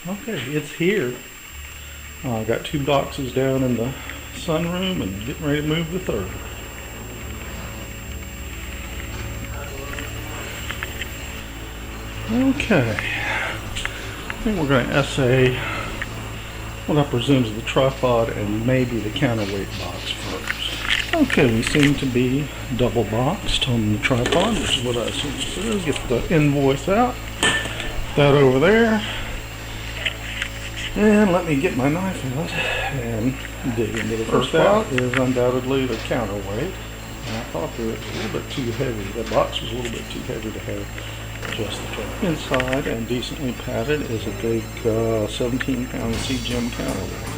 Okay, it's here. I got 2 boxes down in the sunroom and getting ready to move the third. Okay, I think we're going to essay what I presume is the tripod and maybe the counterweight box first. Okay, we seem to be double boxed on the tripod, which is what I assume it is. Get the invoice out, that over there, and let me get my knife out and dig into the first out is undoubtedly the counterweight. And I thought that it was a little bit too heavy. The box was a little bit too heavy to have just the tripod. Inside and decently padded is a big 17-pound CGEM counterweight.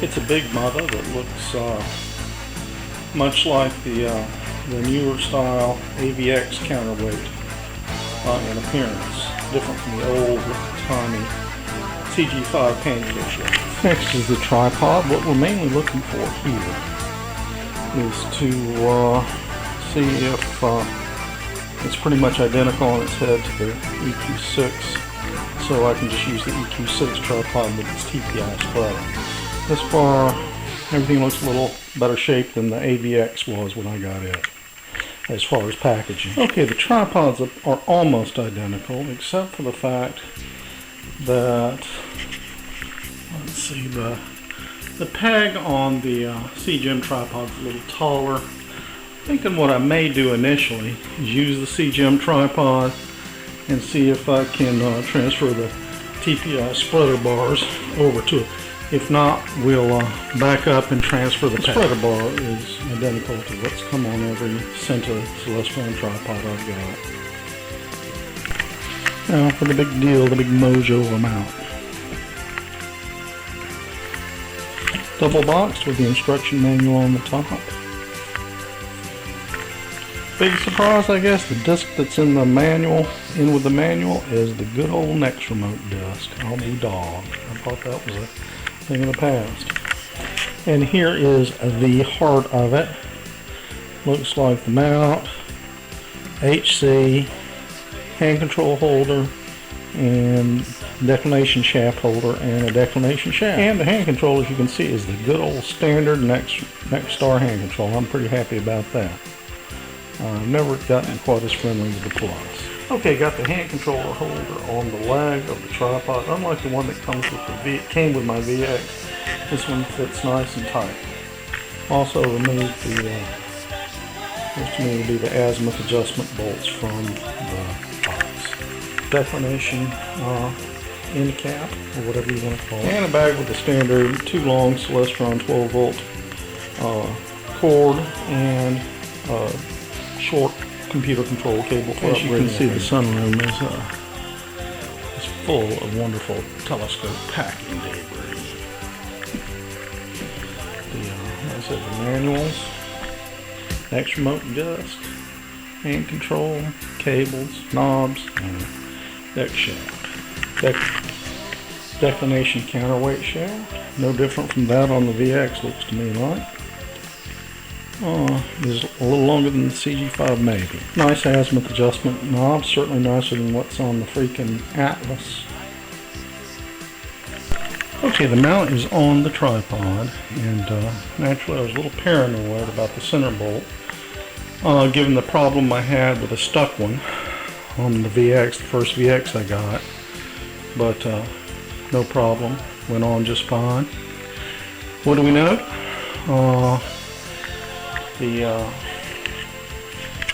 It's a big mother that looks much like the newer style AVX counterweight in appearance, different from the old timey CG5 pancake. Next is the tripod. What we're mainly looking for here is to see if it's pretty much identical on its head to the EQ6, so I can just use the EQ6 tripod with its TPI spreader. This far, everything looks a little better shaped than the AVX was when I got it, as far as packaging. Okay, the tripods are almost identical, except for the fact that, let's see, the peg on the CGEM tripod is a little taller. Thinking what I may do initially is use the CGEM tripod and see if I can transfer the TPI spreader bars over to it. If not, we'll back up and transfer the spreader bar. Is identical to what's come on every center Celestron tripod I've got. Now for the big deal, the big mojo amount. Double boxed with the instruction manual on the top. Big surprise, I guess, the disc that's in the manual, in with the manual, is the good old Next remote disc. I'll be dogged. I thought that was a thing of the past. And here is the heart of it. Looks like the mount, HC, hand control holder, and declination shaft holder, and a declination shaft. And the hand control, as you can see, is the good old standard Next Star hand control. I'm pretty happy about that. I've never gotten quite as friendly with the Plus. Okay, got the hand controller holder on the leg of the tripod. Unlike the one that comes with came with my VX, this one fits nice and tight. Also removed the this to me would be the azimuth adjustment bolts from the box. Declination end cap, or whatever you want to call it. And a bag with the standard 2 long Celestron 12-volt cord and short computer control cable. As you can see, the sunroom is full of wonderful telescope packing debris. Like I said, the manuals, Next remote disc, hand control, cables, knobs, and deck shaft. Declination counterweight shaft, no different from that on the VX, looks to me like. Is a little longer than the CG5 maybe. Nice azimuth adjustment knob, certainly nicer than what's on the freaking Atlas. Okay, the mount is on the tripod, and naturally I was a little paranoid about the center bolt, given the problem I had with a stuck one on the VX, the first VX I got, but no problem, went on just fine. What do we know? The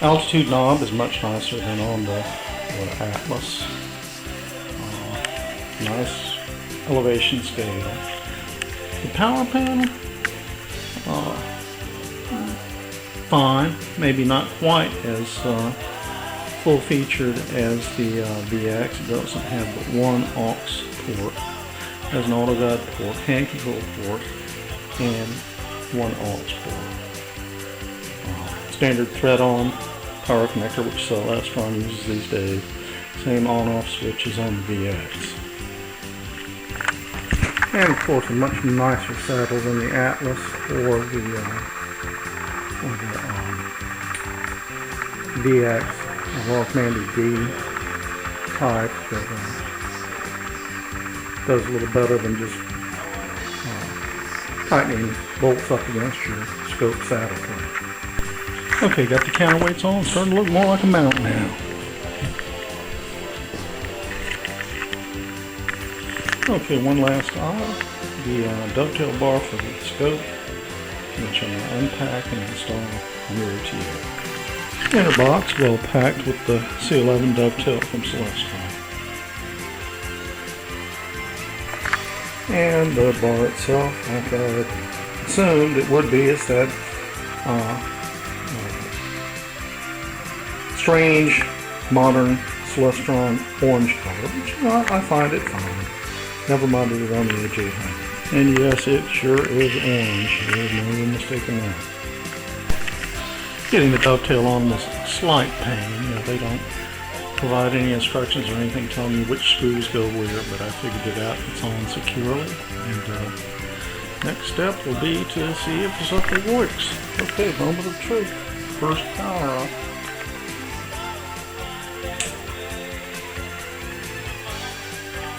altitude knob is much nicer than on the Atlas. Nice elevation scale. The power panel, fine. Maybe not quite as full featured as the VX. It doesn't have but one aux port. It has an auto guide port, hand control port, and one aux port. Standard thread-on power connector, which Celestron uses these days. Same on-off switches on the VX. And of course a much nicer saddle than the Atlas or the VX. I've all commanded D. type that does a little better than just tightening bolts up against your scope saddle plate. Okay, got the counterweights on. Starting to look more like a mount now. Okay, one last item. The dovetail bar for the scope, which I'm going to unpack and install nearer to you. Inner box well packed with the C11 dovetail from Celestron. And the bar itself, like I assumed it would be, is that strange modern Celestron orange color, which I find it fine. Never minded it on the OTA. And yes, it sure is orange. There's no mistaking that. Getting the dovetail on was a slight pain. You know, they don't provide any instructions or anything telling you which screws go where, but I figured it out. It's on securely. And next step will be to see if the sucker works. Okay, moment of truth. First power up.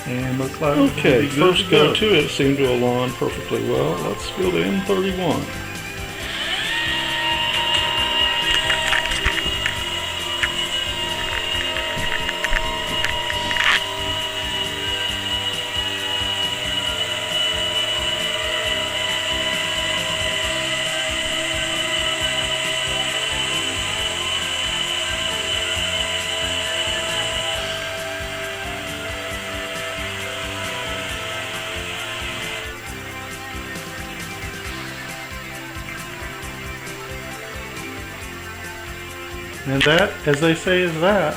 And looks like okay, first go to it seemed to align perfectly well. Let's go to M31. And that, as they say, is that.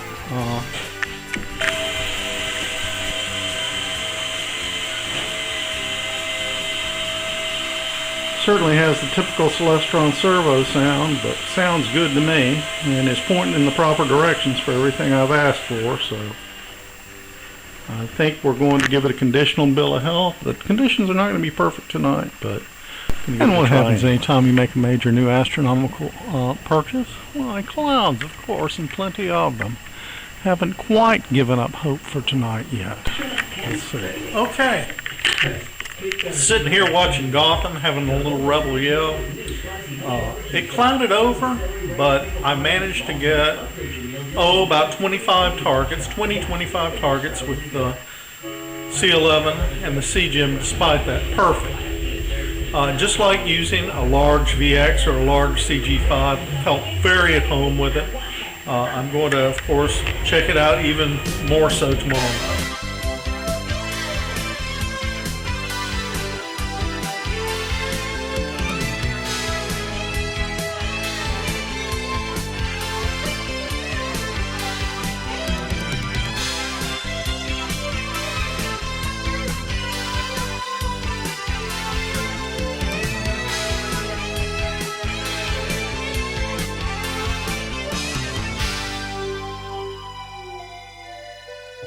Certainly has the typical Celestron servo sound, but sounds good to me, and is pointing in the proper directions for everything I've asked for, so I think we're going to give it a conditional bill of health. The conditions are not going to be perfect tonight, but and what happens anytime you make a major new astronomical purchase? Why, clouds, of course, and plenty of them. Haven't quite given up hope for tonight yet. Let's see. Okay. Sitting here watching Gotham, having a little rebel yell. It clouded over, but I managed to get, about 25 targets, 25 targets with the C11 and the CGEM despite that. Perfect. Just like using a large VX or a large CG5, felt very at home with it. I'm going to, of course, check it out even more so tomorrow night.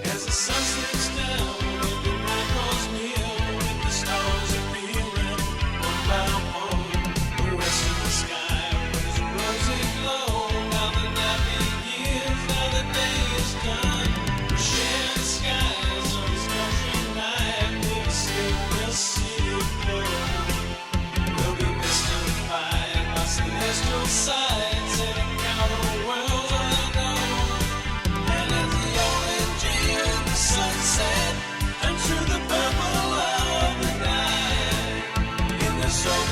As the sun slips down and the night grows near, with the stars appearing one by one, the rest of the sky was rosy glow. Now the night begins, now the day is done. We share the skies on this country night, we'll escape the city glow. We'll be mystified by celestial sights and encounter worlds unknown. And as the orange sunset and through the purple of the night, in the soul